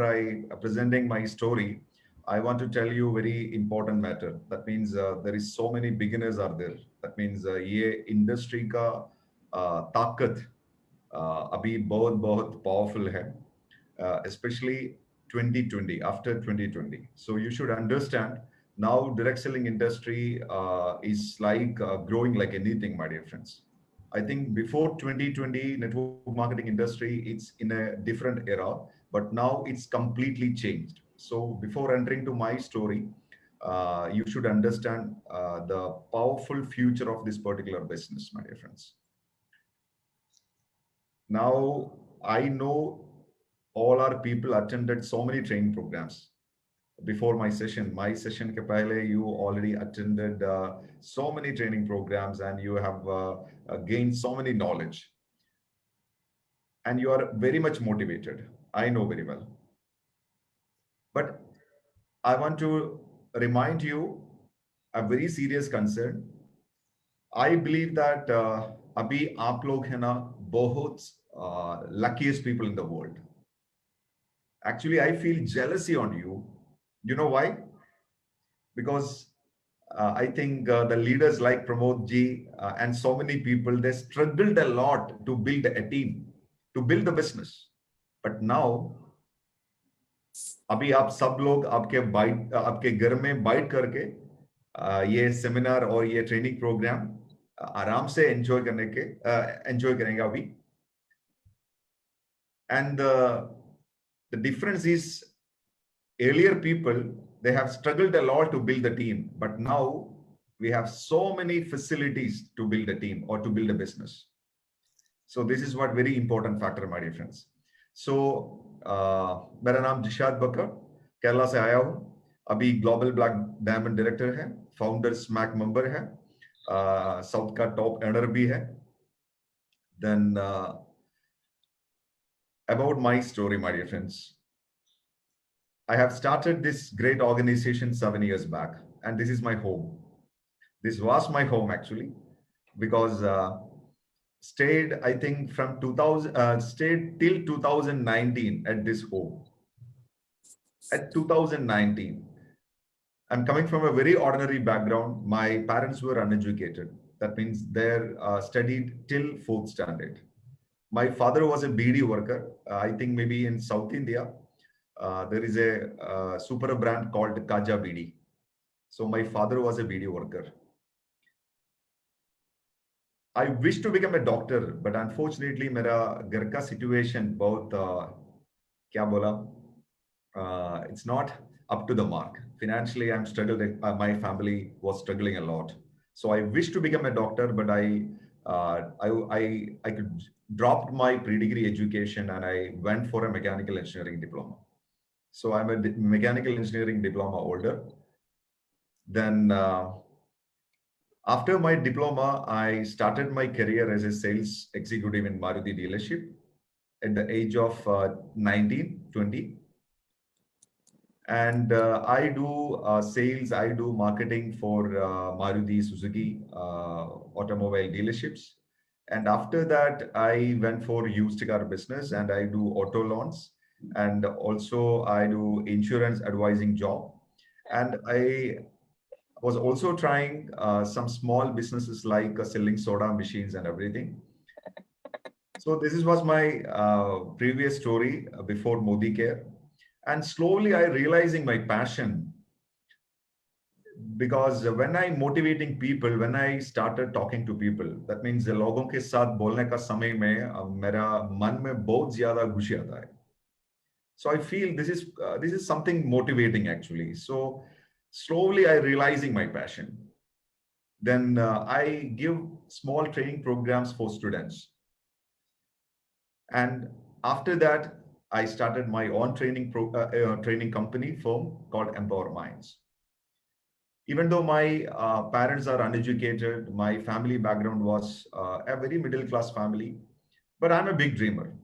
before I presenting my story, I want to tell you very important matter. That means there is so many beginners are there. That means ये industry का ताकत अभी बहुत बहुत powerful है, especially 2020 after 2020. So you should understand now direct selling industry is like growing like anything, my dear friends. I think before 2020, network marketing industry, it's in a different era, but now it's completely changed. So before entering to my story, you should understand the powerful future of this particular business, my dear friends. Now, I know all our people attended so many training programs before my session. My session ke pehle, you already attended so many training programs and you have gained so many knowledge and you are very much motivated. I know very well. But I want to remind you a very serious concern. I believe that अभी आप लोग है ना बहुत luckiest people in the world. Actually, I feel jealousy on you. You know why? Because I think the leaders like Pramod ji and so many people, they struggled a lot to build a team, to build the business. But now, अभी आप सब लोग आपके घर में बैठ करके ये सेमिनार और ये ट्रेनिंग प्रोग्राम आराम से एंजॉय करेंगे अभी. And the difference is earlier people, they have struggled a lot to build the team, but now we have so many facilities to build a team or to build a business. So this is what very important factor, my dear friends. So मेरा नाम जिशाद बकर, केरला से आया हूँ. अभी global black diamond director है, founder smack member है, south का top earner भी है. Then about my story, my dear friends. I have started this great organization 7 years back, and this is my home. This was my home actually, because stayed, I think, from 2000, stayed till 2019 at this home. At 2019, I'm coming from a very ordinary background. My parents were uneducated. That means they're studied till 4th standard. My father was a BD worker. I think maybe in South India, there is a super brand called Kaja BD. So my father was a BD worker. I wish to become a doctor, but unfortunately, मेरा घर का situation बहुत क्या बोला, it's not up to the mark. Financially, I'm struggled. My family was struggling a lot. So I wish to become a doctor, but I could dropped my pre-degree education and I went for a mechanical engineering diploma. So I'm a mechanical engineering diploma holder. Then after my diploma, I started my career as a sales executive in Maruti dealership at the age of 19, 20. And I do sales, I do marketing for Maruti Suzuki automobile dealerships. And after that, I went for used car business and I do auto loans. And also I do insurance advising job. And I was also trying some small businesses like selling soda machines and everything. So this was my previous story before Modi Care. And slowly I realizing my passion, because when I motivating people, when I started talking to people, that means लोगों के साथ बोलने का समय में मेरा मन में बहुत ज्यादा खुशी आता है. So I feel this is something motivating actually. So slowly I realizing my passion. Then I give small training programs for students. And after that, I started my own training company firm called Empower Minds. Even though my parents are uneducated, my family background was a very middle class family, but I'm a big dreamer.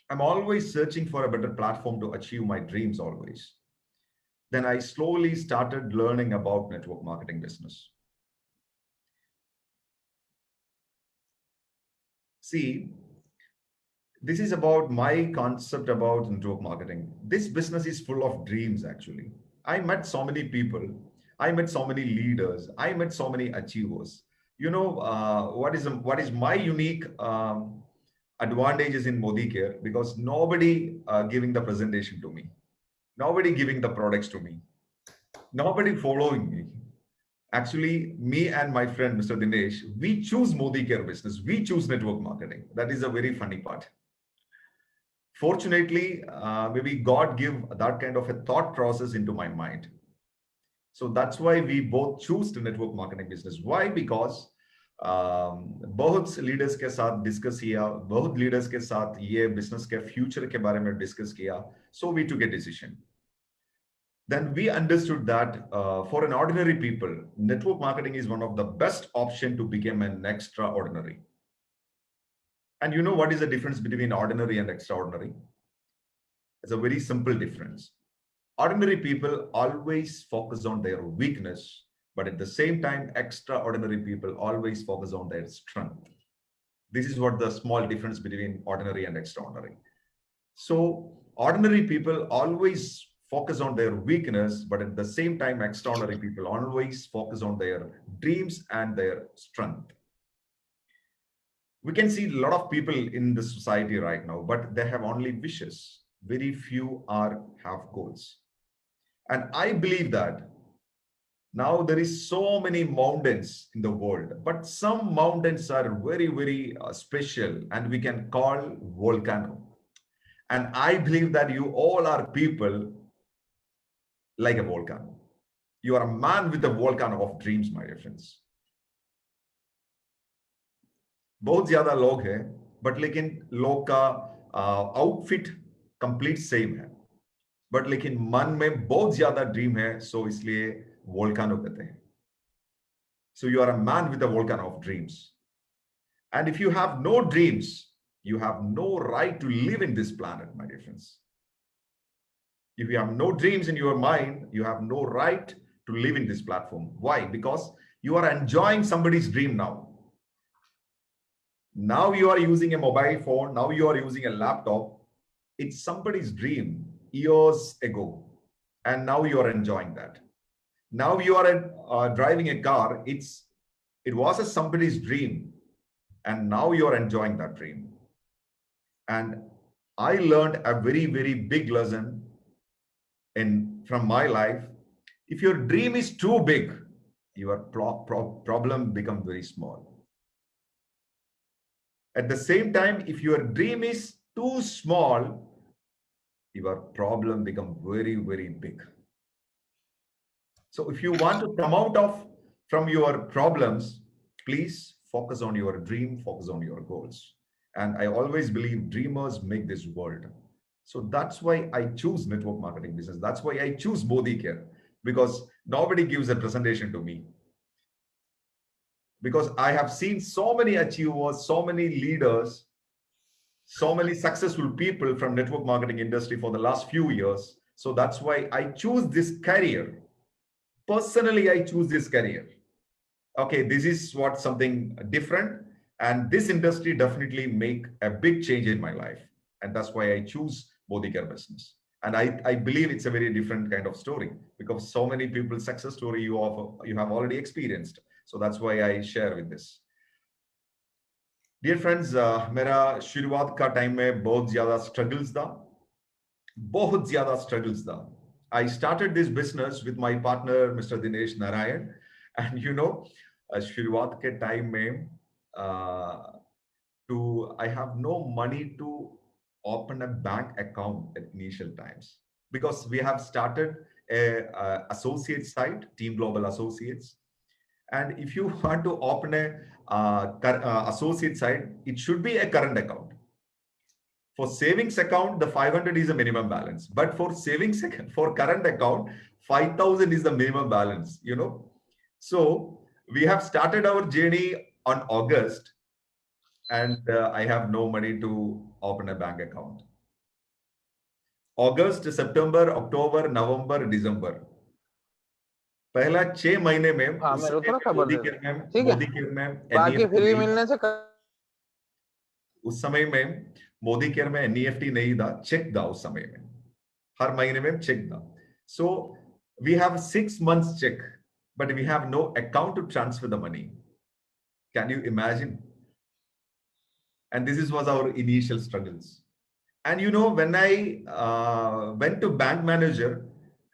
I'm always searching for a better platform to achieve my dreams always. Then I slowly started learning about network marketing business. See, This is about my concept about network marketing. This business is full of dreams, actually. I met so many people. I met so many leaders. I met so many achievers. What is my unique advantages in Modi Care? Because nobody giving the presentation to me, nobody giving the products to me, nobody following me. Actually, me and my friend Mr. Dinesh, we choose Modi Care business. We choose network marketing. That is a very funny part. Fortunately, maybe God give that kind of a thought process into my mind. So that's why we both choose the network marketing business. Why? Because बहुत leaders के साथ discuss किया, बहुत leaders के साथ ये business के future के बारे में डिस्कस किया. So we took a decision. Then we understood that for an ordinary people, network marketing is one of the best option to become an extraordinary. And you know what is the difference between ordinary and extraordinary? It's a very simple difference. Ordinary people always focus on their weakness, but at the same time, extraordinary people always focus on their strength. This is what the small difference between ordinary and extraordinary. So ordinary people always focus on their weakness, but at the same time, extraordinary people always focus on their dreams and their strength. We can see a lot of people in the society right now, but they have only wishes. Very few have goals. And I believe that now there is so many mountains in the world, but some mountains are very, very special, and we can call volcano. And I believe that you all are people like a volcano. You are a man with a volcano of dreams, my dear friends. बहुत ज्यादा लोग हैं, but लेकिन लोग का outfit complete same है, but लेकिन मन में बहुत ज्यादा ड्रीम है, सो इसलिए वोल्कानो कहते हैं. So you are a man with a volcano of dreams. And if you have no dreams, you have no right to live in this planet, my dear friends. If you have no dreams in your mind, you have no right to live in this platform. Why? Because you are enjoying somebody's dream now. Now you are using a mobile phone. Now you are using a laptop. It's somebody's dream years ago. And now you are enjoying that. Now you are driving a car. It was somebody's dream. And now you are enjoying that dream. And I learned a very, very big lesson from my life. If your dream is too big, your problem becomes very small. At the same time, if your dream is too small, your problem becomes very, very big. So if you want to come out from your problems, please focus on your dream, focus on your goals. And I always believe dreamers make this world. So that's why I choose network marketing business. That's why I choose Modi Care, because nobody gives a presentation to me. Because I have seen so many achievers, so many leaders, so many successful people from network marketing industry for the last few years. So that's why I choose this career. Personally, I choose this career. Okay, this is what something different. And this industry definitely make a big change in my life. And that's why I choose Modi Care business. And I believe it's a very different kind of story, because so many people's success story you have already experienced. So that's why I share with this. Dear friends, मेरा शुरुआत का time में बहुत ज्यादा struggles था, बहुत ज्यादा struggles था. I started this business with my partner, Mr. Dinesh Narayan, and शुरुआत के टाइम में I have no money to open a bank account at initial times, because we have started a associate site, Team Global Associates. And if you want to open a associate site, it should be a current account. For savings account, the 500 is the minimum balance. But for for current account, 5,000 is the minimum balance, So we have started our journey on August, and I have no money to open a bank account. August, September, October, November, December. पहला 6 महीने में बाकी free मिलने से उस समय में Modi care में एनईएफटी नहीं था, चेक था उस समय में, हर महीने में चेक था. So we have 6 months check, but we have no account to transfer the money. Can you imagine? And this was our initial struggles. And you know, when I went to bank manager,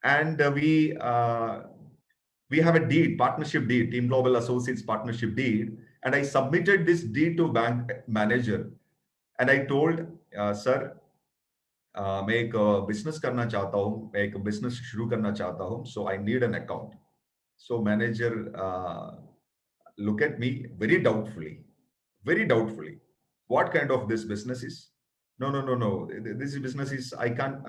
and we have a deed, partnership deed, Team Global Associates partnership deed, and I submitted this deed to bank manager, and I told, sir, मैं एक business करना चाहता हूँ, मैं एक business शुरू करना चाहता हूँ, so I need an account. So manager look at me very doubtfully. What kind of this business is? No, no, no, no. This business is I can't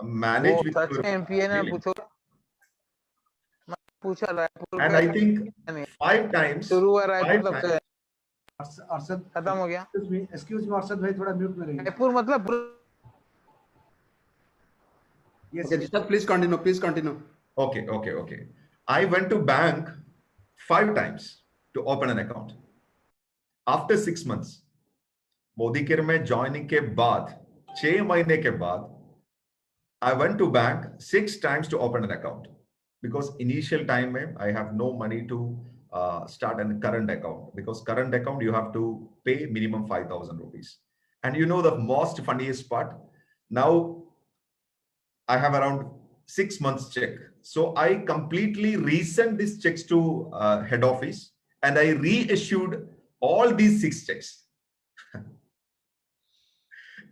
वो manage with सच your में MPa ने feelings. पूछा Raipur And का I think नहीं, 5 times, शुरू हुआ रायपुर 5 तब से times. अरशद खत्म हो गया. एक्सक्यूज मी अरशद भाई, थोड़ा म्यूट में रहिए. रायपुर मतलब Yes, Okay, yes. sir, please continue. Okay. I went to bank 5 times to open an account. After 6 months, Modi care में ज्वाइनिंग के बाद 6 महीने के बाद I went to bank 6 times to open an account, because initial time I have no money to start a current account, because current account you have to pay minimum 5,000 rupees. And you know the most funniest part, now I have around 6 months check. So I completely resent these checks to head office, and I reissued all these 6 checks.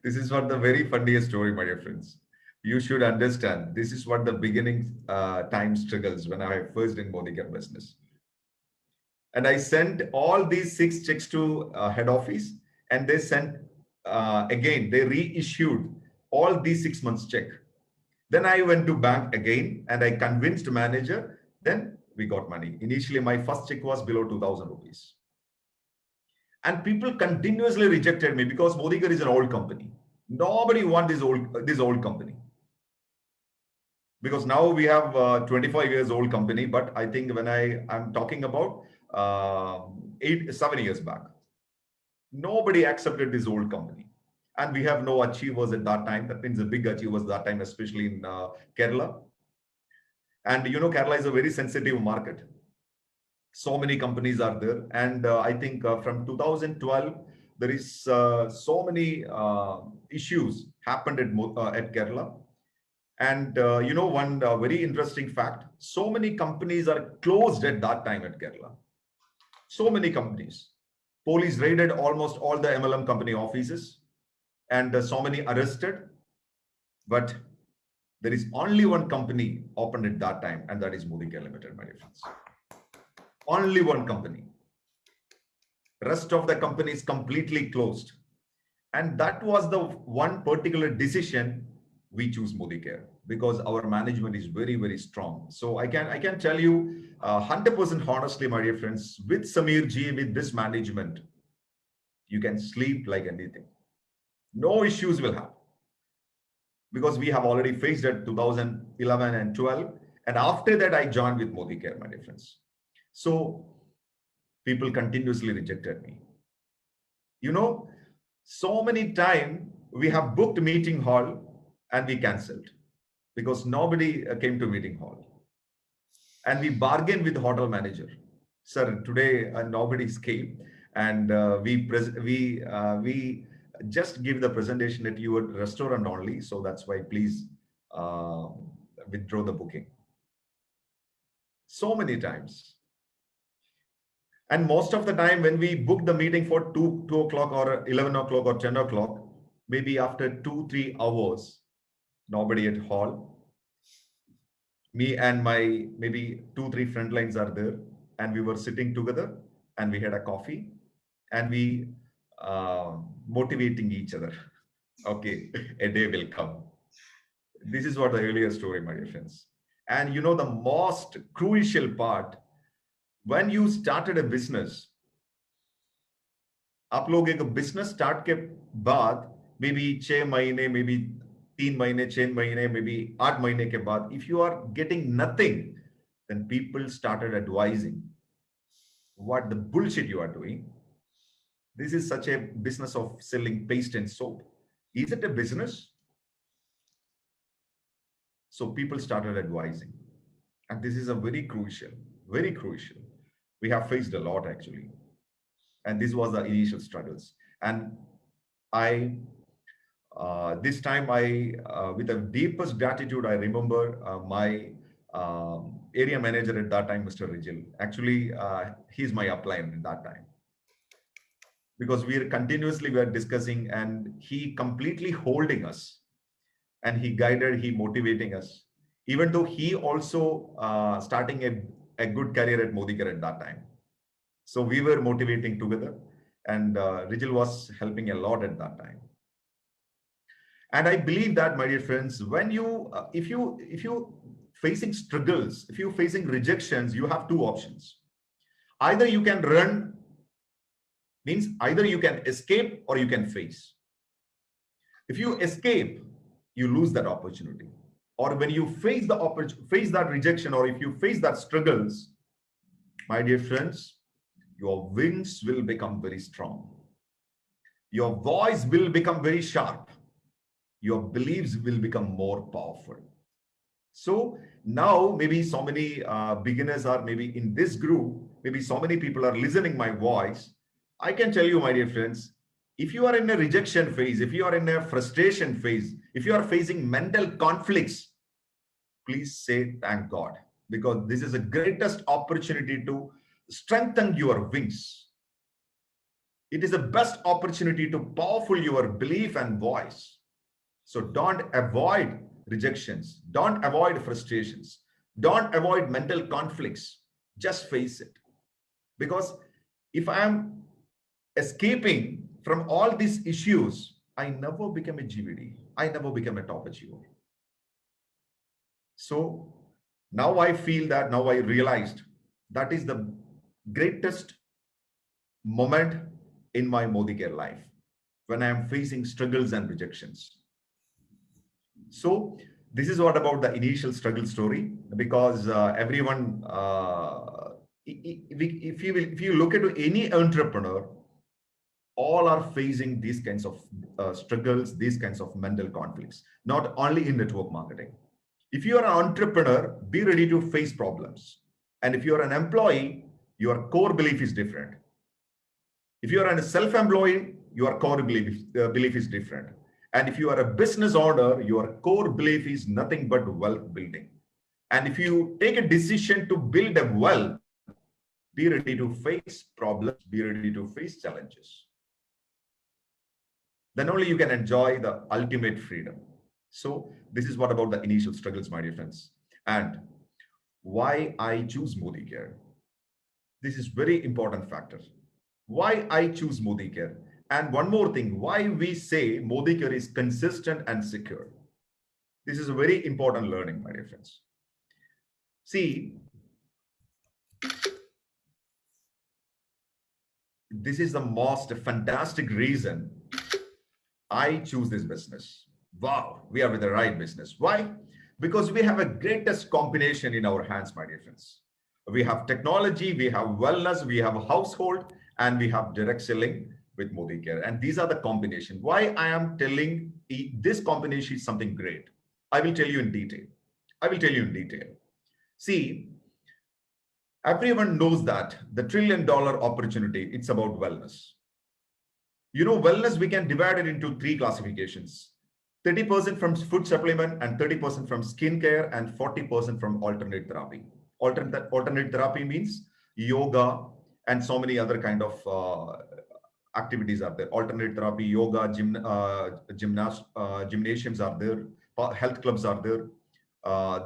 This is what the very funniest story, my dear friends. You should understand, this is what the beginning time struggles when I first in Modi Care business. And I sent all these 6 checks to head office, and they sent again, they reissued all these 6 months check. Then I went to bank again, and I convinced manager, then we got money. Initially, my first check was below 2,000 rupees. And people continuously rejected me because Modi Care is an old company. Nobody wants this old company. Because now we have 25 years old company, but I think when I'm talking about 7 years back, nobody accepted this old company. And we have no achievers at that time. That means the big achievers that time, especially in Kerala. And you know, Kerala is a very sensitive market. So many companies are there. And I think from 2012, there is so many issues happened at Kerala. And you know, one very interesting fact, so many companies are closed at that time at Kerala. So many companies. Police raided almost all the MLM company offices, and so many arrested. But there is only one company opened at that time, and that is Modi Care Limited, my dear friends. Only one company. Rest of the companies completely closed. And that was the one particular decision we choose Modi Care, because our management is very, very strong. So I can tell you 100% honestly, my dear friends, with Samir Ji, with this management, you can sleep like anything. No issues will happen, because we have already faced it 2011 and 12. And after that, I joined with Modi Care, my dear friends. So people continuously rejected me. You know, so many times we have booked meeting hall and we cancelled because nobody came to meeting hall. And we bargained with the hotel manager. Sir, today nobody came, and we just give the presentation at your restaurant only. So that's why please withdraw the booking. So many times. And most of the time when we book the meeting for 2 o'clock or 11 o'clock or 10 o'clock, maybe after 2-3 hours, nobody at hall. Me and my maybe 2-3 front lines are there, and we were sitting together, and we had a coffee, and we motivating each other. Okay, a day will come. This is what the earlier story, my dear friends. And you know, the most crucial part, when you started a business, आप लोग एक business start के बाद maybe 6 महीने, maybe 3 महीने, 6 महीने, maybe 8 महीने के बाद, if you are getting nothing, then people started advising what the bullshit you are doing. This is such a business of selling paste and soap. Is it a business? So people started advising. And this is a very crucial, very crucial. We have faced a lot actually. And this was the initial struggles. And I, this time with the deepest gratitude, I remember my area manager at that time, Mr. Rijil. Actually, he's my upline at that time. Because we were discussing and he completely holding us and he guided, he motivating us. Even though he also starting a good career at Modicare at that time. So we were motivating together and Rijil was helping a lot at that time. And I believe that, my dear friends, when you, if you facing struggles, if you're facing rejections, you have two options. Either you can run, means either you can escape or you can face. If you escape, you lose that opportunity. Or when you face that rejection, or if you face that struggles, my dear friends, your wings will become very strong. Your voice will become very sharp. Your beliefs will become more powerful. So now maybe so many beginners are maybe in this group, maybe so many people are listening my voice. I can tell you, my dear friends, if you are in a rejection phase, if you are in a frustration phase, if you are facing mental conflicts, please say thank God, because this is the greatest opportunity to strengthen your wings. It is the best opportunity to powerful your belief and voice. So don't avoid rejections. Don't avoid frustrations. Don't avoid mental conflicts. Just face it. Because if I am escaping from all these issues, I never become a GVD. I never become a top achiever. So now I feel that, now I realized that is the greatest moment in my Modicare life, when I am facing struggles and rejections. So this is what about the initial struggle story, because everyone, if you look at any entrepreneur, all are facing these kinds of struggles, these kinds of mental conflicts, not only in network marketing. If you are an entrepreneur, be ready to face problems. And if you are an employee, your core belief is different. If you are a self-employed, your core belief is different. And if you are a business owner, your core belief is nothing but wealth building. And if you take a decision to build a wealth, be ready to face problems, be ready to face challenges. Then only you can enjoy the ultimate freedom. So this is what about the initial struggles, my dear friends. And why I choose Modicare. This is very important factor. Why I choose Modicare. And one more thing, why we say Modicare is consistent and secure. This is a very important learning, my dear friends. See, this is the most fantastic reason I choose this business. Wow, we are with the right business. Why? Because we have a greatest combination in our hands, my dear friends. We have technology, we have wellness, we have a household, and we have direct selling with Modicare. And these are the combination. Why I am telling this combination is something great. I will tell you in detail. I will tell you in detail. See, everyone knows that the $1 trillion opportunity, it's about wellness. You know, wellness, we can divide it into 3 classifications. 30% from food supplement, and 30% from skincare, and 40% from alternate therapy. Alternate therapy means yoga and so many other kind of activities are there. Alternate therapy, yoga, gymnasiums are there, health clubs are there.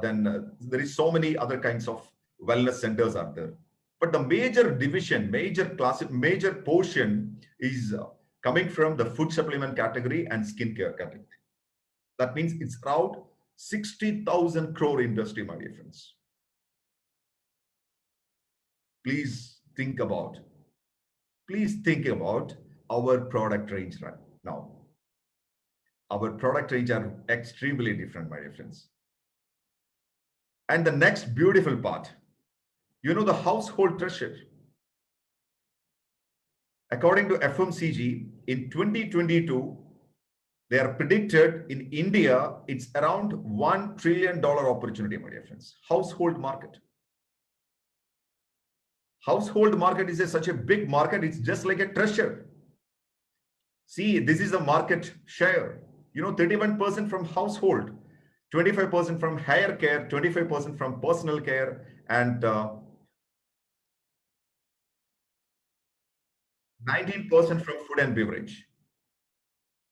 Then there is so many other kinds of wellness centers are there. But the major division, major portion is coming from the food supplement category and skincare category. That means it's around 60,000 crore industry, my dear friends. Please think about our product range right now. Our product range are extremely different, my dear friends. And the next beautiful part, you know, the household treasure. According to FMCG, in 2022, they are predicted in India, it's around $1 trillion opportunity, my dear friends. Household market. Household market is such a big market. It's just like a treasure. See, this is the market share. 31% from household, 25% from hair care, 25% from personal care, and 19% from food and beverage.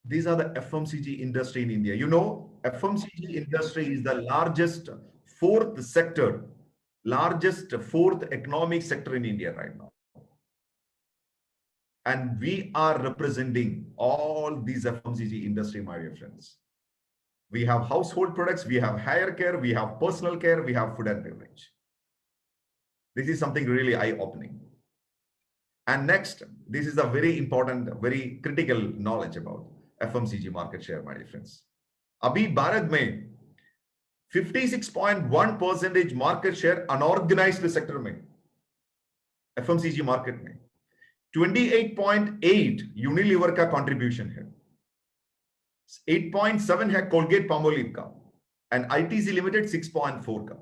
These are the FMCG industry in India. FMCG industry is the largest fourth economic sector in India right now. And we are representing all these FMCG industry, my dear friends. We have household products, we have hair care, we have personal care, we have food and beverage. This is something really eye-opening. And next, this is a very important, very critical knowledge about FMCG market share, my dear friends. Abhi Bharat mein 56.1% market share unorganized sector mein, FMCG market mein. 28.8 Unilever का contribution है, 8.7 है Colgate Palmolive का, and ITC limited 6.4 का.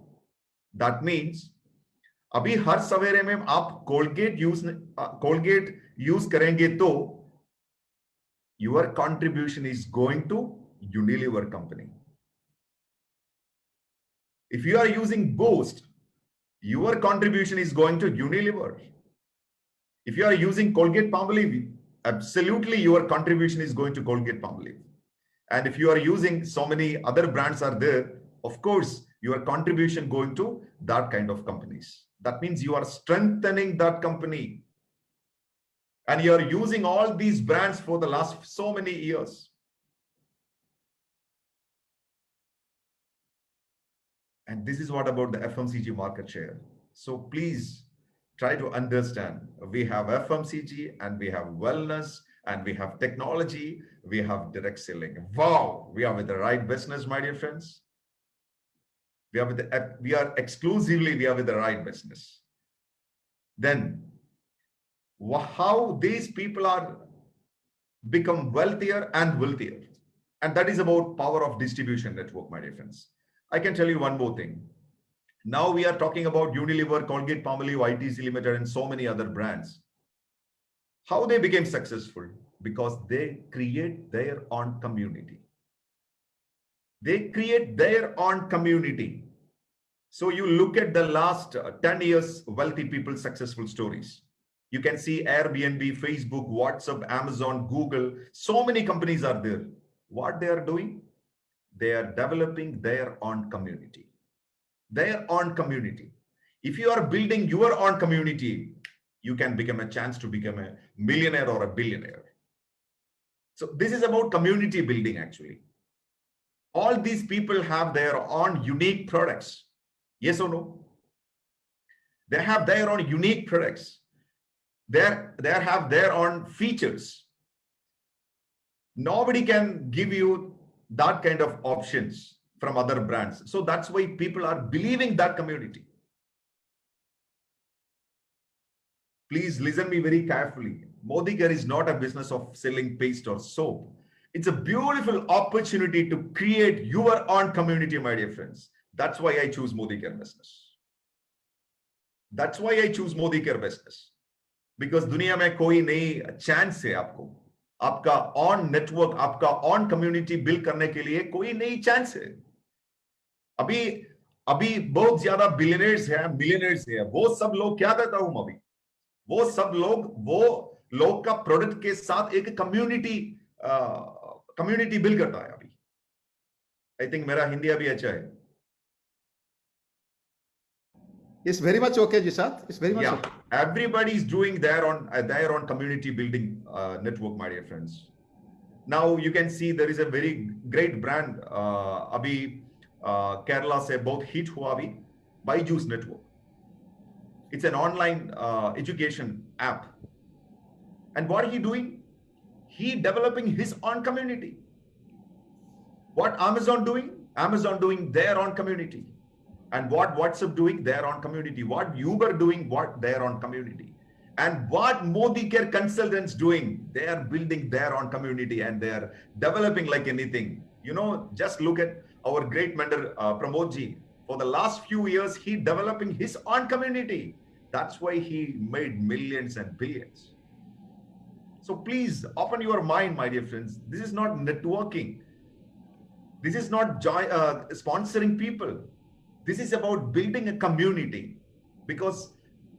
That means अभी हर सवेरे में आप Colgate use करेंगे तो your contribution is going to Unilever company. If you are using Boost, your contribution is going to Unilever. If you are using Colgate-Palmolive, absolutely your contribution is going to Colgate-Palmolive. And if you are using so many other brands are there, of course, your contribution going to that kind of companies. That means you are strengthening that company. And you are using all these brands for the last so many years. And this is what about the FMCG market share. So please, try to understand. We have FMCG and we have wellness and we have technology, we have direct selling. Wow, we are with the right business, my dear friends. We are with the right business. Then how these people are become wealthier and wealthier. And that is about power of distribution network, my dear friends. I can tell you one more thing. Now we are talking about Unilever, Colgate-Palmolive, ITC Limited, and so many other brands. How they became successful? Because they create their own community. They create their own community. So you look at the last 10 years wealthy people's successful stories. You can see Airbnb, Facebook, WhatsApp, Amazon, Google. So many companies are there. What they are doing? They are developing their own community. Their own community. If you are building your own community, you can become a chance to become a millionaire or a billionaire. So this is about community building actually. All these people have their own unique products. Yes or no? They have their own unique products. They have their own features. Nobody can give you that kind of options from other brands. So that's why people are believing that community. Please listen me very carefully. Modicare is not a business of selling paste or soap. It's a beautiful opportunity to create your own community, my dear friends. That's why I choose Modicare business. That's why I choose Modicare business. Because दुनिया में कोई नई chance है आपको. आपका on network, आपका on community build करने के लिए कोई नई चांस है. अभी बहुत ज्यादा बिलियनर्स है, मिलियनर्स है. वो सब लोग क्या करता हूं अभी? वो सब लोग का प्रोडक्ट के साथ एक कम्युनिटी बिल्ड करता है अभी. आई थिंक मेरा हिंदी अभी अच्छा है. It's very much okay, Jisat. It's very much okay. Everybody is doing their own community building network, my dear friends. Now you can see there is a very great brand. Abhi Kerala se bahut hit hua abhi, Byju's network. It's an online education app. And what is he doing? He developing his own community. What Amazon doing? Amazon doing their own community. And what WhatsApp doing? Their own community. What Uber doing? What their own community. And what Modi Care consultants doing? They are building their own community and they are developing like anything. You know, just look at our great mentor Pramod ji. For the last few years, he developing his own community. That's why he made millions and billions. So please open your mind, my dear friends. This is not networking. This is not sponsoring people. This is about building a community, because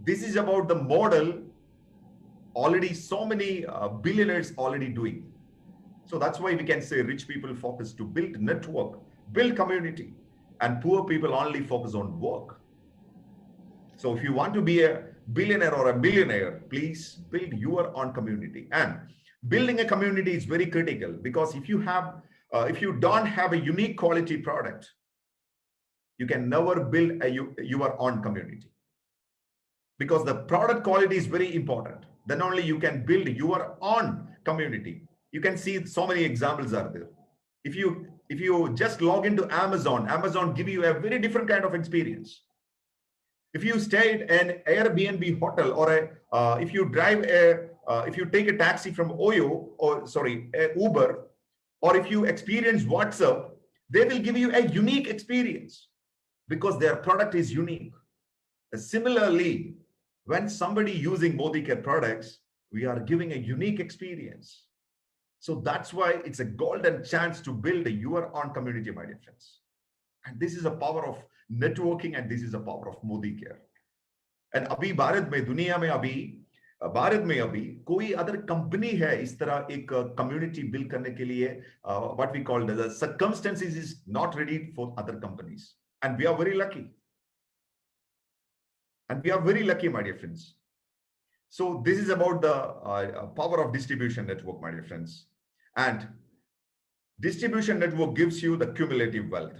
this is about the model already so many billionaires already doing. So that's why we can say rich people focus to build network, build community, and poor people only focus on work. So if you want to be a billionaire or a millionaire, please build your own community. And building a community is very critical, because if you don't have a unique quality product, you can never build your own community, because the product quality is very important. Then only you can build your own community. You can see so many examples are there. If you just log into Amazon give you a very different kind of experience. If you stay at an Airbnb hotel, or if you take a taxi from Uber, or if you experience WhatsApp, they will give you a unique experience because their product is unique. Similarly, when somebody using Modi Care products, we are giving a unique experience. So that's why it's a golden chance to build your own community, my dear friends. And this is a power of networking, and this is a power of Modi Care. And अभी भारत में, दुनिया में अभी, भारत में अभी कोई other company है इस तरह एक कम्युनिटी बिल्ड करने के लिए, what we call the circumstances is not ready for other companies, and we are very lucky. And we are very lucky, my dear friends. So this is about the power of distribution network, my dear friends. And distribution network gives you the cumulative wealth.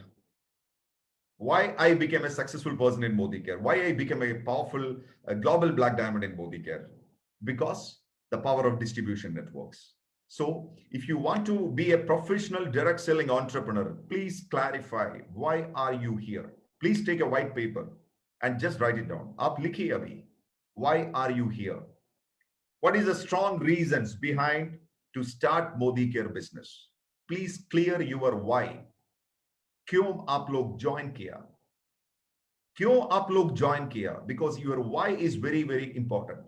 Why I became a successful person in Modi Care? Why I became a powerful global black diamond in Modi Care? Because the power of distribution networks. So if you want to be a professional direct selling entrepreneur, please clarify, why are you here? Please take a white paper and just write it down. Aap likhiye abhi. Why are you here? What is the strong reasons behind to start Modi Care business? Please clear your why. क्यों आप लोग join किया? क्यों आप लोग join किया? Because your why is very very important.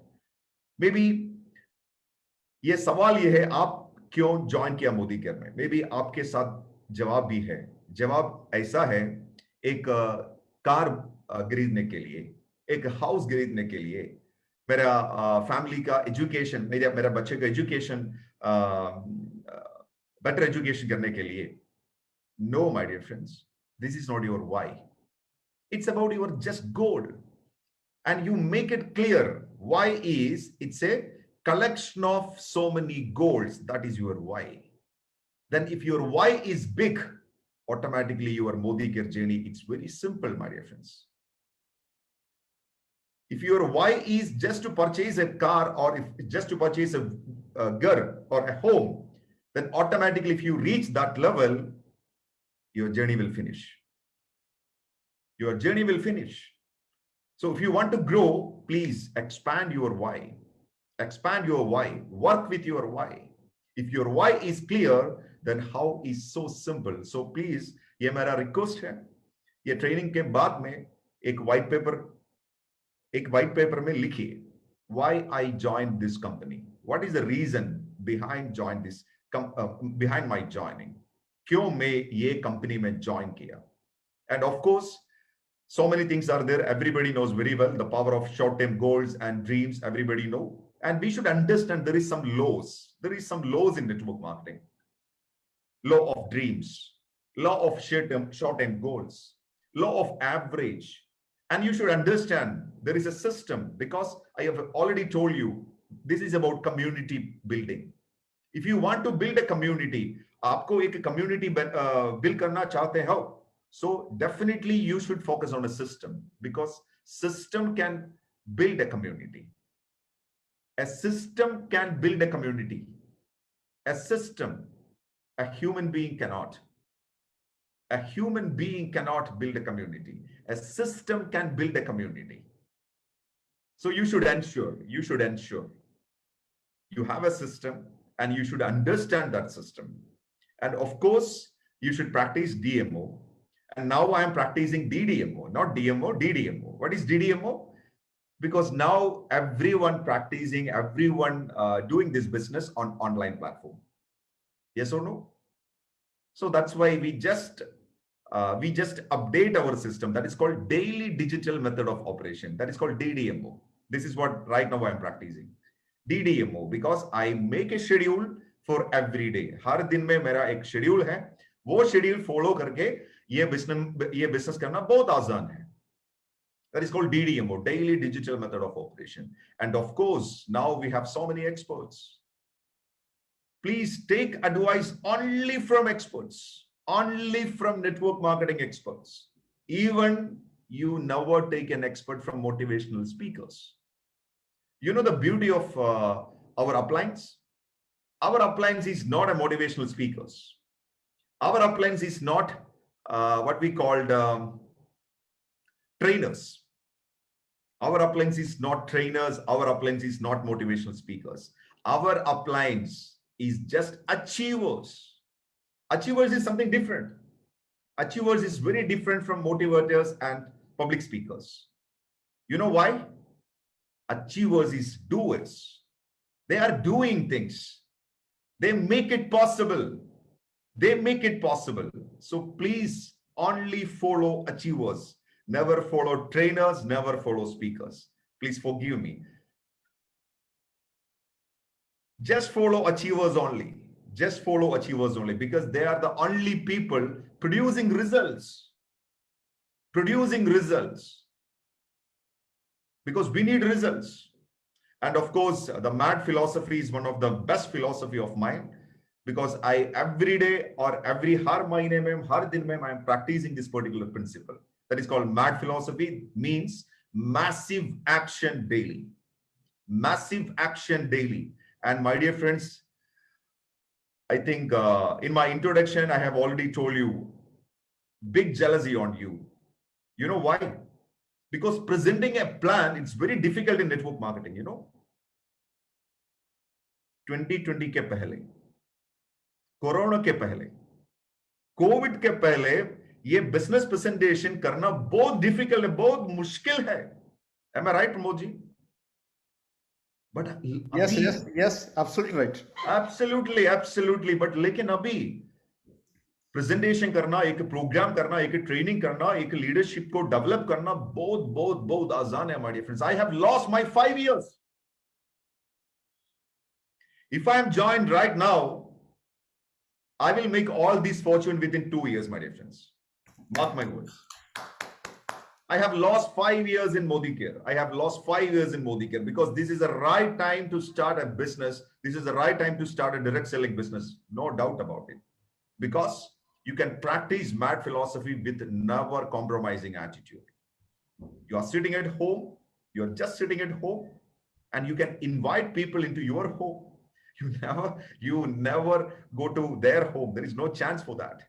Maybe ये सवाल ये है, आप क्यों ज्वाइन किया मोदी केयर में? मे बी आपके साथ जवाब भी है. जवाब ऐसा है, एक कार खरीदने के लिए, एक हाउस खरीदने के लिए, मेरा फैमिली का एजुकेशन, मेरा बच्चे का एजुकेशन, बेटर एजुकेशन करने के लिए. No, my dear friends, this is not your why. It's about your just goal. And you make it clear. Why is, it's a collection of so many goals. That is your why. Then if your why is big, automatically your Modi Care journey, it's very simple, my dear friends. If your why is just to purchase a car, or if just to purchase a ghar or a home, then automatically if you reach that level, your journey will finish. Your journey will finish. So if you want to grow, please expand your why. Expand your why. Work with your why. If your why is clear, then how is so simple. So please, ये मेरा request है. ये training के बाद में एक white paper में लिखिए, why I joined this company. What is the reason behind behind my joining? क्यों मैं ये कंपनी में ज्वाइन किया? And of course, so many things are there. Everybody knows very well the power of short-term goals and dreams. Everybody know, and we should understand there is some laws. There is some laws in network marketing. Law of dreams, law of short-term goals, law of average. And you should understand there is a system, because I have already told you this is about community building. If you want to build a community, आपको एक community build करना चाहते हो, so definitely you should focus on a system, because system can build a community. A system can build a community. A system, a human being cannot. A human being cannot build a community. A system can build a community. So you should ensure you have a system and you should understand that system. And of course, you should practice DMO. And now I am practicing DDMO, not DMO, DDMO. What is DDMO? Because now everyone doing this business on online platform. Yes or no? So that's why we just update our system. That is called daily digital method of operation. That is called DDMO. This is what right now I'm practicing. DDMO, because I make a schedule for every day. हर दिन में मेरा एक schedule है. वो schedule follow करके ये business करना बहुत आसान है. That is called DDMO, daily digital method of operation. And of course, now we have so many experts. Please take advice only from experts, only from network marketing experts. Even you never take an expert from motivational speakers. You know the beauty of our appliance? Our appliance is not a motivational speakers. Our appliance is not what we called trainers. Our appliance is not trainers. Our appliance is not motivational speakers. Our appliance is just achievers. Achievers is something different. Achievers is very different from motivators and public speakers. You know why? Achievers is doers. They are doing things. They make it possible. They make it possible. So please only follow achievers. Never follow trainers, never follow speakers. Please forgive me. Just follow achievers only. Just follow achievers only, because they are the only people producing results. Producing results. Because we need results. And of course, the MAD philosophy is one of the best philosophy of mine, because I every day or every har mahine mein, har din mein, I am practicing this particular principle. That is called MAD philosophy, means massive action daily. Massive action daily. And my dear friends, I think in my introduction, I have already told you, big jealousy on you. You know why? Because presenting a plan, it's very difficult in network marketing, you know. 2020 के पहले, corona के पहले, Covid के पहले, ये business presentation करना बहुत difficult है, बहुत मुश्किल है. Am I right, Pramod ji? But yes, absolutely right. Absolutely. But लेकिन अभी प्रेजेंटेशन करना, एक प्रोग्राम करना, एक ट्रेनिंग करना, एक लीडरशिप को डेवलप करना बहुत आसान है, my dear friends. I have lost my 5 years. If I am joined right now, I will make all this fortune within 2 years, my dear friends. Mark my words. I have lost 5 years in Modi Care. I have lost 5 years in Modi Care, because this is the right time to start a business. This is the right time to start a direct selling business. No doubt about it. Because you can practice MAD philosophy with never compromising attitude. You are sitting at home. You are just sitting at home, and you can invite people into your home. You never go to their home. There is no chance for that.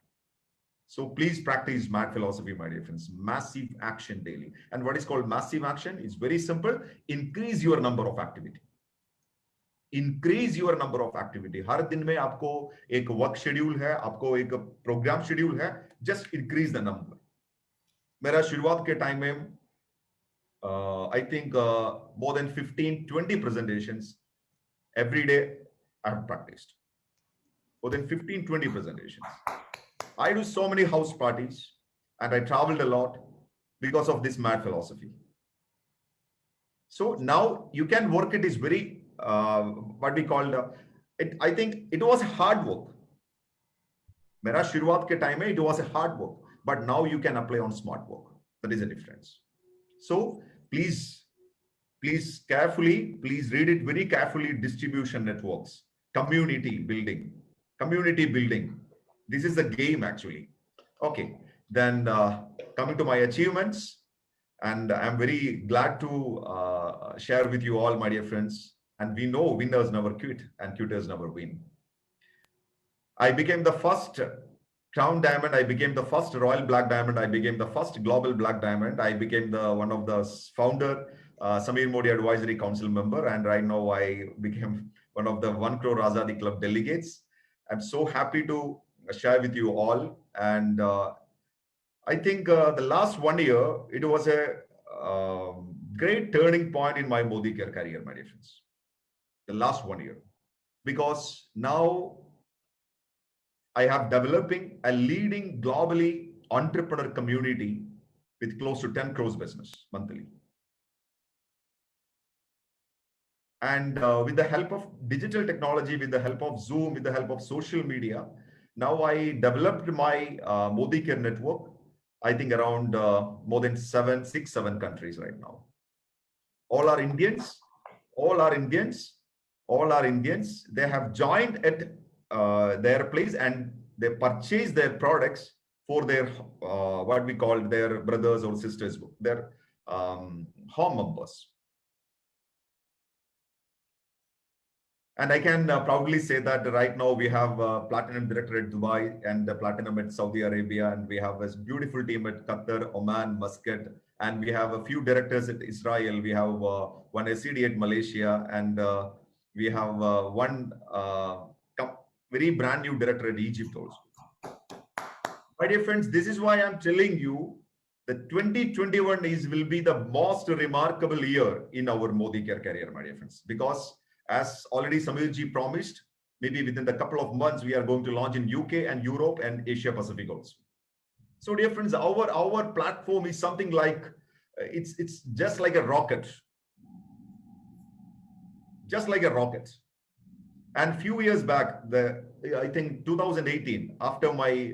So please practice MAD philosophy, my dear friends. Massive action daily. And what is called massive action is very simple. Increase your number of activity. Increase your number of activity. हर दिन में आपको एक work schedule है, आपको एक program schedule है. Just increase the number. मेरा शुरुआत के टाइम में I think more than 15-20 presentations every day I have practiced. More than 15-20 presentations. I do so many house parties, and I traveled a lot because of this MAD philosophy. So now you can work it is very, what we call, I think it was hard work. Mera shuruaat ke time mein, it was a hard work, but now you can apply on smart work. That is a difference. So please carefully, please read it very carefully. Distribution networks, community building. This is the game actually. Okay, then coming to my achievements, and I'm very glad to share with you all, my dear friends. And we know winners never quit and quitters never win. I became the first Crown Diamond. I became the first Royal Black Diamond. I became the first Global Black Diamond. I became one of the founder Samir Modi Advisory Council member, and right now I became one of the 1 crore Azadi Club delegates. I'm so happy to share with you all. And I think the last 1 year, it was a great turning point in my Modi Care career, my dear friends. The last 1 year. Because now I have developing a leading globally entrepreneur community with close to 10 crores business monthly. And with the help of digital technology, with the help of Zoom, with the help of social media, now I developed my Modi Care network, I think around more than 7 countries right now. All are Indians, all are Indians, all are Indians. They have joined at their place and they purchase their products for their, what we call their brothers or sisters, their home members. And I can proudly say that right now we have a platinum director at Dubai and the platinum at Saudi Arabia, and we have this beautiful team at Qatar, Oman, Muscat, and we have a few directors at Israel. We have one SCD at Malaysia, and we have one very brand new director at Egypt also. My dear friends, this is why I'm telling you that 2021 will be the most remarkable year in our Modi Care career, my dear friends, because as already Samirji promised, maybe within the couple of months, we are going to launch in UK and Europe and Asia Pacific also. So dear friends, our platform is something like, it's just like a rocket. Just like a rocket. And few years back, I think 2018, after my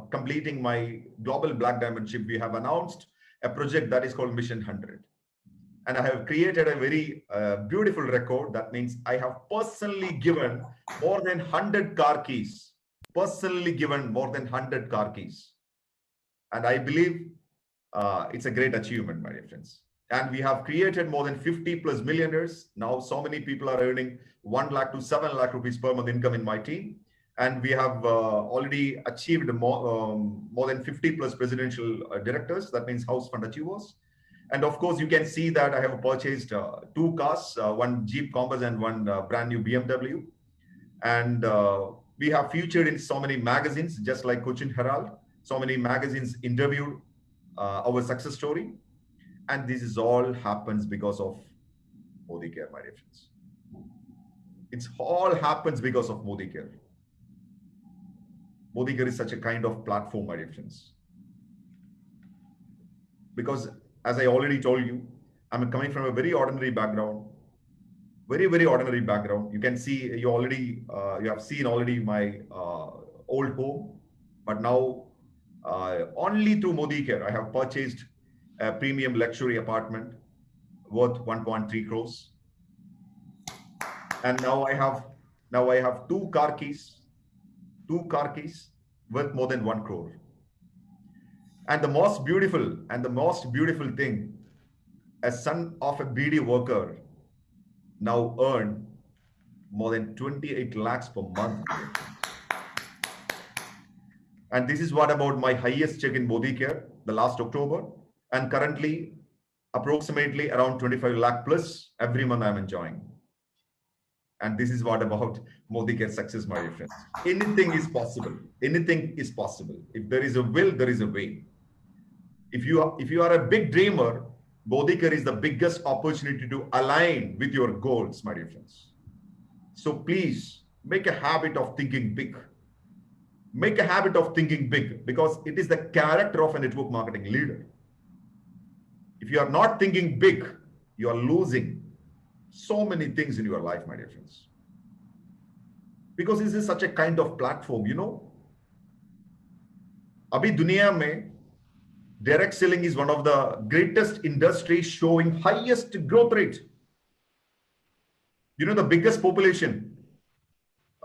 completing my global Black Diamond ship, we have announced a project that is called Mission 100. And I have created a very beautiful record. That means I have personally given more than 100 car keys. Personally given more than 100 car keys. And I believe it's a great achievement, my dear friends. And we have created more than 50 plus millionaires. Now, so many people are earning 1 lakh to 7 lakh rupees per month income in my team. And we have already achieved more than 50 plus presidential directors. That means house fund achievers. And of course, you can see that I have purchased 2 cars, one Jeep Compass and one brand new BMW. And we have featured in so many magazines, just like Cochin Herald. So many magazines interviewed our success story. And this is all happens because of Modi Care, my dear friends. It's all happens because of Modi Care. Modi Care is such a kind of platform, my dear friends. Because as I already told you, I'm coming from a very ordinary background, very, very ordinary background. You can see, you have seen already my old home, but now only through Modi Care, I have purchased a premium luxury apartment worth 1.3 crores. And now I have 2 car keys worth more than 1 crore. And the most beautiful thing, a son of a BD worker now earn more than 28 lakhs per month. And this is what about my highest check in Modi Care, the last October. And currently, approximately around 25 lakh plus every month I'm enjoying. And this is what about Modi Care success, my dear friends. Anything is possible. Anything is possible. If there is a will, there is a way. If you are a big dreamer, Modi Care is the biggest opportunity to align with your goals, my dear friends. So please make a habit of thinking big. Make a habit of thinking big, because it is the character of a network marketing leader. If you are not thinking big, you are losing so many things in your life, my dear friends. Because this is such a kind of platform, you know. Abhi duniya mein, direct selling is one of the greatest industries showing highest growth rate. You know, the biggest population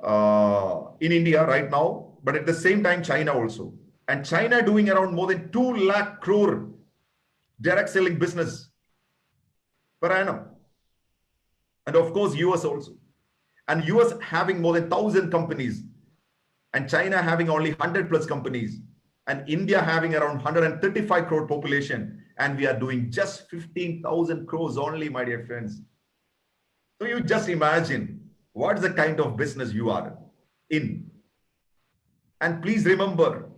in India right now, but at the same time, China also. And China doing around more than 2 lakh crore direct selling business per annum. And of course, US also. And US having more than 1,000 companies, and China having only 100 plus companies, and India having around 135 crore population, and we are doing just 15,000 crores only, my dear friends. So you just imagine what's the kind of business you are in. And please remember,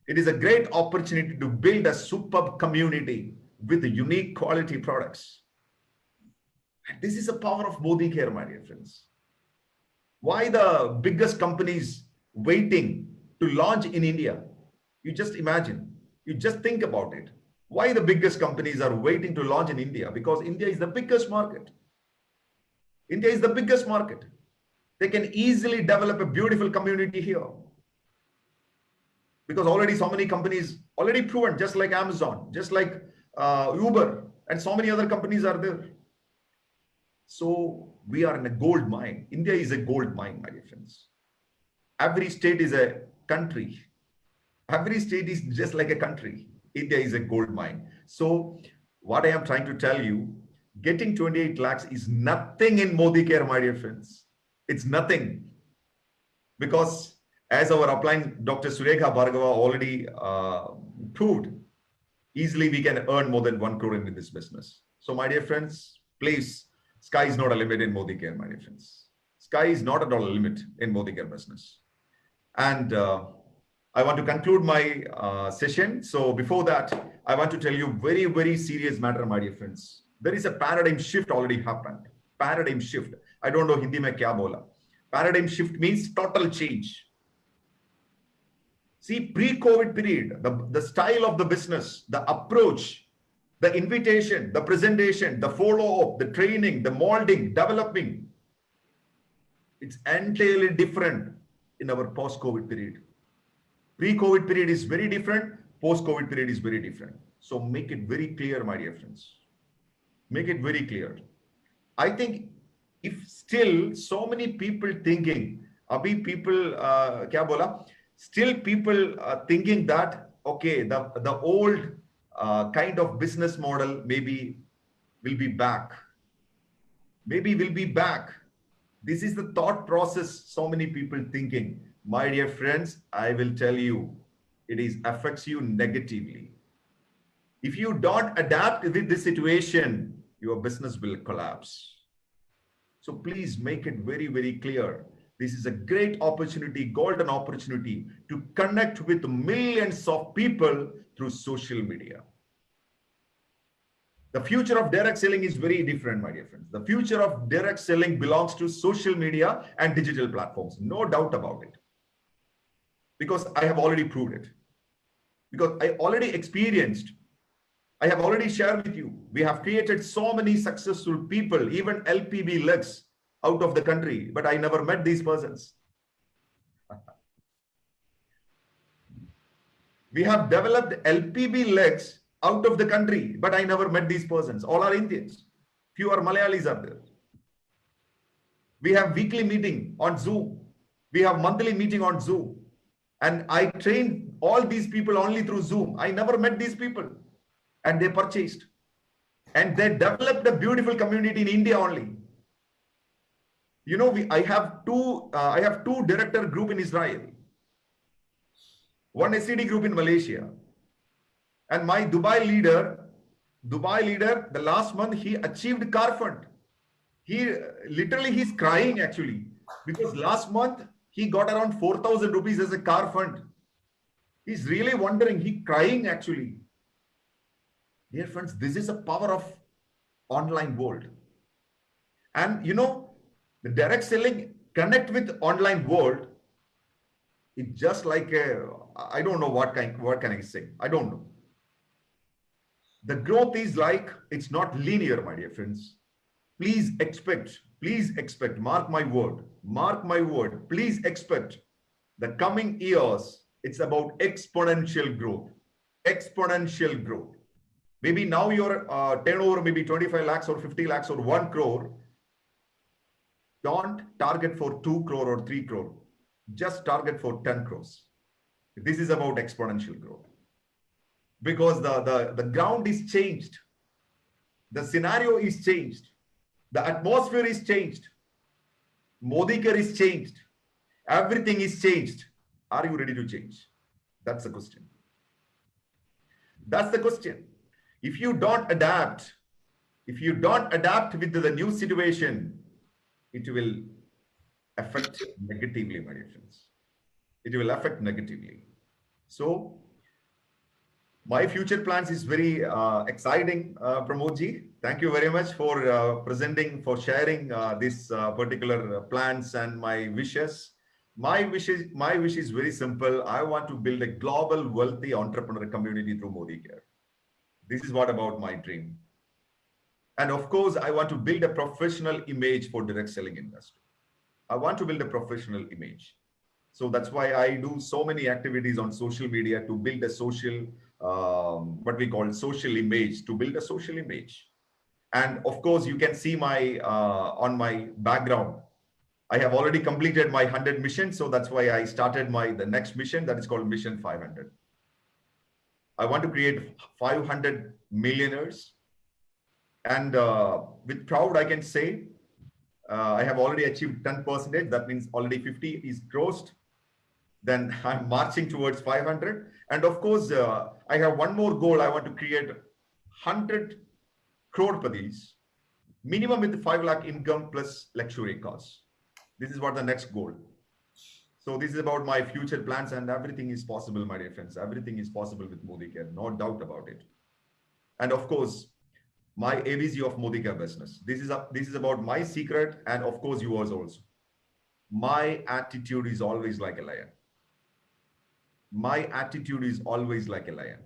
it is a great opportunity to build a superb community with unique quality products. And this is the power of Modi Care, my dear friends. Why the biggest companies waiting to launch in India? You just imagine, you just think about it. Why the biggest companies are waiting to launch in India? Because India is the biggest market. India is the biggest market. They can easily develop a beautiful community here. Because already so many companies already proven, just like Amazon, just like Uber, and so many other companies are there. So we are in a gold mine. India is a gold mine, my dear friends. Every state is a country. Every state is just like a country. India is a gold mine. So what I am trying to tell you, getting 28 lakhs is nothing in Modi Care, my dear friends. It's nothing. Because as our upline Dr. Surekha Bhargava already proved, easily we can earn more than 1 crore in this business. So my dear friends, please, sky is not a limit in Modi Care, my dear friends. Sky is not at all a limit in Modi Care business. And I want to conclude my session. So before that, I want to tell you very, very serious matter, my dear friends. There is a paradigm shift already happened. Paradigm shift. I don't know Hindi mein kya bola. Paradigm shift means total change. See, pre-COVID period, the style of the business, the approach, the invitation, the presentation, the follow-up, the training, the molding, developing, it's entirely different in our post-COVID period. Pre-COVID period is very different. Post-COVID period is very different. So make it very clear, my dear friends. Make it very clear. I think if still so many people thinking, abhi people kya bola? Still people thinking that, okay, the old kind of business model maybe will be back. Maybe will be back. This is the thought process so many people thinking. My dear friends, I will tell you, it affects you negatively. If you don't adapt with this situation, your business will collapse. So please make it very, very clear. This is a great opportunity, golden opportunity to connect with millions of people through social media. The future of direct selling is very different, my dear friends. The future of direct selling belongs to social media and digital platforms. No doubt about it. Because I have already proved it. Because I already experienced. I have already shared with you. We have created so many successful people, even LPB legs out of the country, but I never met these persons. We have developed LPB legs out of the country, but I never met these persons. All are Indians. Few are Malayalis are there. We have weekly meeting on Zoom. We have monthly meeting on Zoom. And I trained all these people only through Zoom. I never met these people. And they purchased. And they developed a beautiful community in India only. You know, I have two director group in Israel. One SCD group in Malaysia. And my Dubai leader, the last month, he achieved car fund. He's crying actually. Because last month, he got around 4,000 rupees as a car fund. He's really wondering, he's crying actually. Dear friends, this is the power of online world. And you know, the direct selling connect with online world. It's just like I don't know what can I say? I don't know. The growth is like, it's not linear, my dear friends. Please expect, mark my word, please expect the coming years, it's about exponential growth. Maybe now your turnover maybe 25 lakhs or 50 lakhs or 1 crore. Don't target for 2 crore or 3 crore. Just target for 10 crores. This is about exponential growth. Because the ground is changed. The scenario is changed. The atmosphere is changed. Modi Care is changed. Everything is changed. Are you ready to change? That's the question. That's the question. If you don't adapt with the new situation, it will affect negatively, my dear friends. It will affect negatively. So my future plans is very exciting, Pramodji. Thank you very much for for sharing this particular plans and my wishes. My wish is very simple. I want to build a global wealthy entrepreneur community through Modi Care. This is what about my dream. And of course, I want to build a professional image for direct selling industry. I want to build a professional image. So that's why I do so many activities on social media to build a social, what we call social image, to build a social image. And of course, you can see my on my background, I have already completed my 100 mission. So that's why I started the next mission that is called Mission 500. I want to create 500 millionaires. And with proud, I can say, I have already achieved 10%. That means already 50 is crossed. Then I'm marching towards 500. And of course, I have one more goal. I want to create 100 crore-padis, minimum with 5 lakh income plus luxury cars. This is what the next goal. So this is about my future plans, and everything is possible, my dear friends. Everything is possible with Modi Care, no doubt about it. And of course, my ABCD of Modi Care business. This is about my secret, and of course yours also. My attitude is always like a lion. My attitude is always like a lion.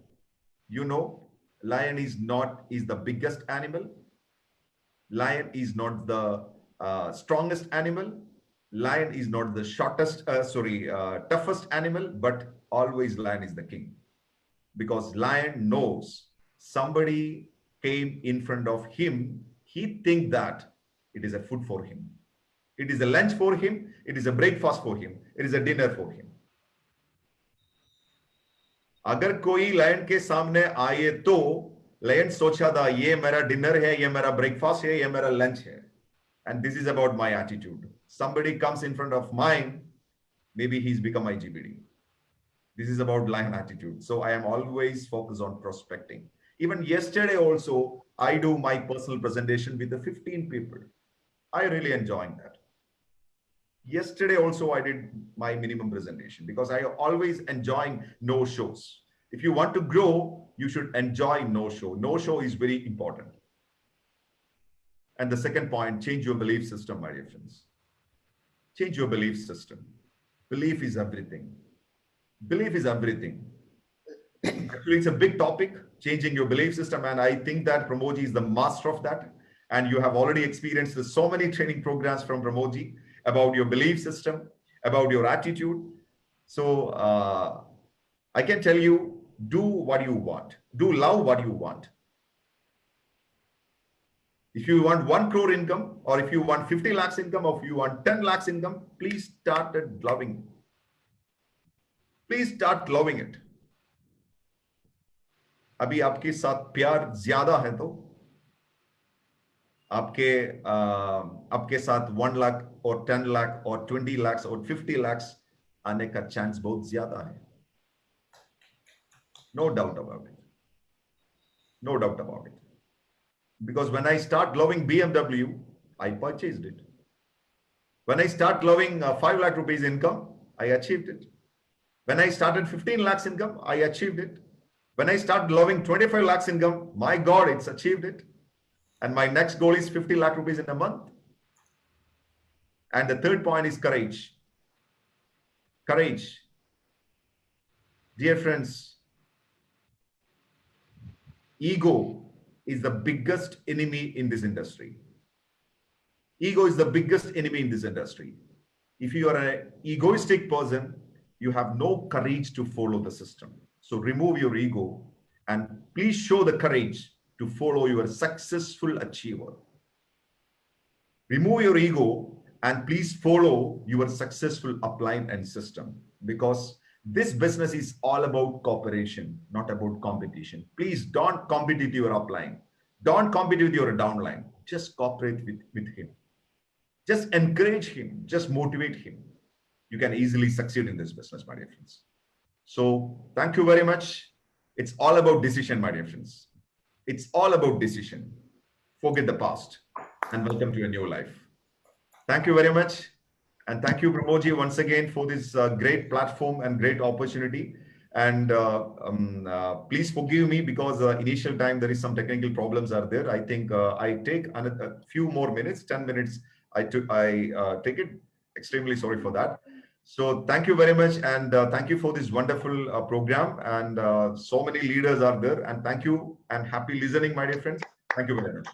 You know, lion is the biggest animal. Lion is not the strongest animal. Lion is not the toughest animal, but always lion is the king. Because lion knows somebody came in front of him, he thinks that it is a food for him. It is a lunch for him. It is a breakfast for him. It is a dinner for him. अगर कोई lion के सामने आए तो lion सोचा था ये मेरा डिनर है, ये मेरा ब्रेकफास्ट है, ये मेरा लंच है. And this is about my attitude. Somebody comes in front of mine, maybe he's become my GBD. This is about lion attitude. So I am always focused on prospecting. Even yesterday also, I do my personal presentation with the 15 people. I really enjoying that. Yesterday also, I did my minimum presentation because I always enjoying no shows. If you want to grow, you should enjoy no show. No show is very important. And the second point, change your belief system, my dear friends. Change your belief system. Belief is everything. Belief is everything. Actually, it's a big topic, changing your belief system. And I think that Pramodji is the master of that. And you have already experienced so many training programs from Pramodji about your belief system, about your attitude. So I can tell you, do what you want. Do love what you want. If you want 1 crore income, or if you want 50 lakhs income, or if you want 10 lakhs income, please start loving. Please start loving it. अभी आपके साथ प्यार ज्यादा है तो आपके साथ 1 लाख और 10 लाख और 20 lakhs और 50 lakhs आने का चांस बहुत ज्यादा है. No doubt about it. No doubt about it. Because when I start loving BMW, I purchased it. When I start loving 5 lakh rupees income, I achieved it. When I started 15 lakhs income, I achieved it. When I start loving 25 lakhs income, my God, it's achieved it. And my next goal is 50 lakh rupees in a month. And the third point is courage. Courage. Dear friends, ego is the biggest enemy in this industry. Ego is the biggest enemy in this industry. If you are an egoistic person, you have no courage to follow the system. So remove your ego and please show the courage to follow your successful achiever. Remove your ego and please follow your successful upline and system, because this business is all about cooperation, not about competition. Please don't compete with your upline. Don't compete with your downline. Just cooperate with him. Just encourage him. Just motivate him. You can easily succeed in this business, my dear friends. So thank you very much. It's all about decision, my dear friends. It's all about decision. Forget the past and welcome to a new life. Thank you very much. And thank you, Pramodji, once again for this great platform and great opportunity. And please forgive me because initial time there is some technical problems are there. I think I take a few more minutes, 10 minutes. I take it. Extremely sorry for that. So thank you very much. And thank you for this wonderful program. And so many leaders are there. And thank you and happy listening, my dear friends. Thank you very much.